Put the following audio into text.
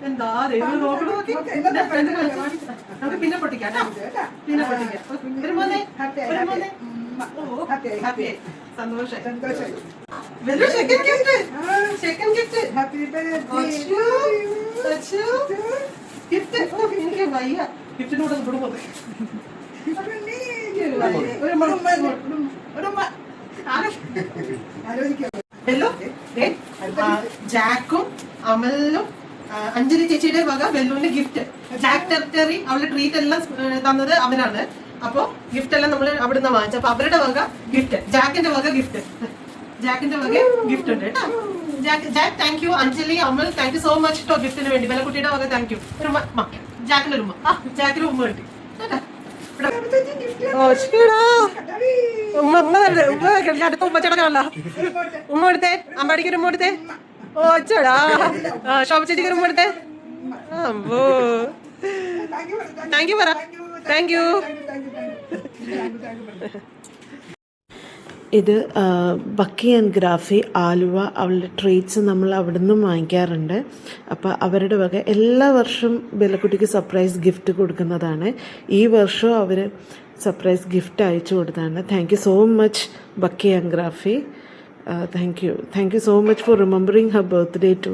എന്താ ദൈവം നോക്കണോ നോക്കി. നമുക്ക് പിന്നെ പൊട്ടിക്കാം പിന്നെ പൊട്ടിക്കാം. ഒരു മോനെ ഹാപ്പി സന്തോഷം. സെക്കൻഡ് ഗിഫ്റ്റ് ഗിഫ്റ്റ് എനിക്ക് വയ്യ ഗിഫ്റ്റിനോട് കൊടുക്കും. ഹലോ ജാക്കും അമലിനും അഞ്ജലി ചേച്ചിയുടെ വക ബെല്ലൂണിന് ഗിഫ്റ്റ്. ജാക്ക് ടെറിട്ടറി അവളുടെ ട്രീറ്റ് എല്ലാം തന്നത് അവരാണ്. അപ്പൊ ഗിഫ്റ്റ് എല്ലാം നമ്മൾ അവിടുന്ന് വാങ്ങിച്ചു. അപ്പൊ അവരുടെ വക ഗിഫ്റ്റ്, ജാക്കിന്റെ വക ഗിഫ്റ്റ്, ജാക്കിന്റെ വക ഗിഫ്റ്റ് ഉണ്ട് കേട്ടോ. Jack thank you. Anjali Amal thank you so much കേട്ടോ ഗിഫ്റ്റിന് വേണ്ടി. ബെല്ലക്കുട്ടിയുടെ വക താങ്ക് യു. ഒരു ജാക്കിന്റെ ഒരു ജാക്കിന് ഉമ്മ കിട്ടി. അടുത്ത ഉമ്മച്ചടക്കാണല്ലോ. ഉമ്മ എടുത്തേ, അമ്പാടിക്ക് ഒരു ഉമ്മ എടുത്തേ. ഓ ചേടാ ശോഭ ചേച്ചിക്ക് ഒരു ഉമ്മ എടുത്തേ. അമ്പോ താങ്ക് യു പറ. Thank you. ഇത് ബക്കി ആൻഡ് ഗ്രാഫി ആലുവ. അവളുടെ ട്രീറ്റ്സ് നമ്മൾ അവിടെ നിന്നും വാങ്ങിക്കാറുണ്ട്. അപ്പോൾ അവരുടെ വക എല്ലാ വർഷവും ബെല്ലക്കുട്ടിക്ക് സർപ്രൈസ് ഗിഫ്റ്റ് കൊടുക്കുന്നതാണ്. ഈ വർഷവും അവർ സർപ്രൈസ് ഗിഫ്റ്റ് അയച്ചു കൊടുത്തതാണ്. താങ്ക് യു സോ മച്ച് ബക്കി ആൻഡ് ഗ്രാഫി. Thank you so much for remembering her birthday to.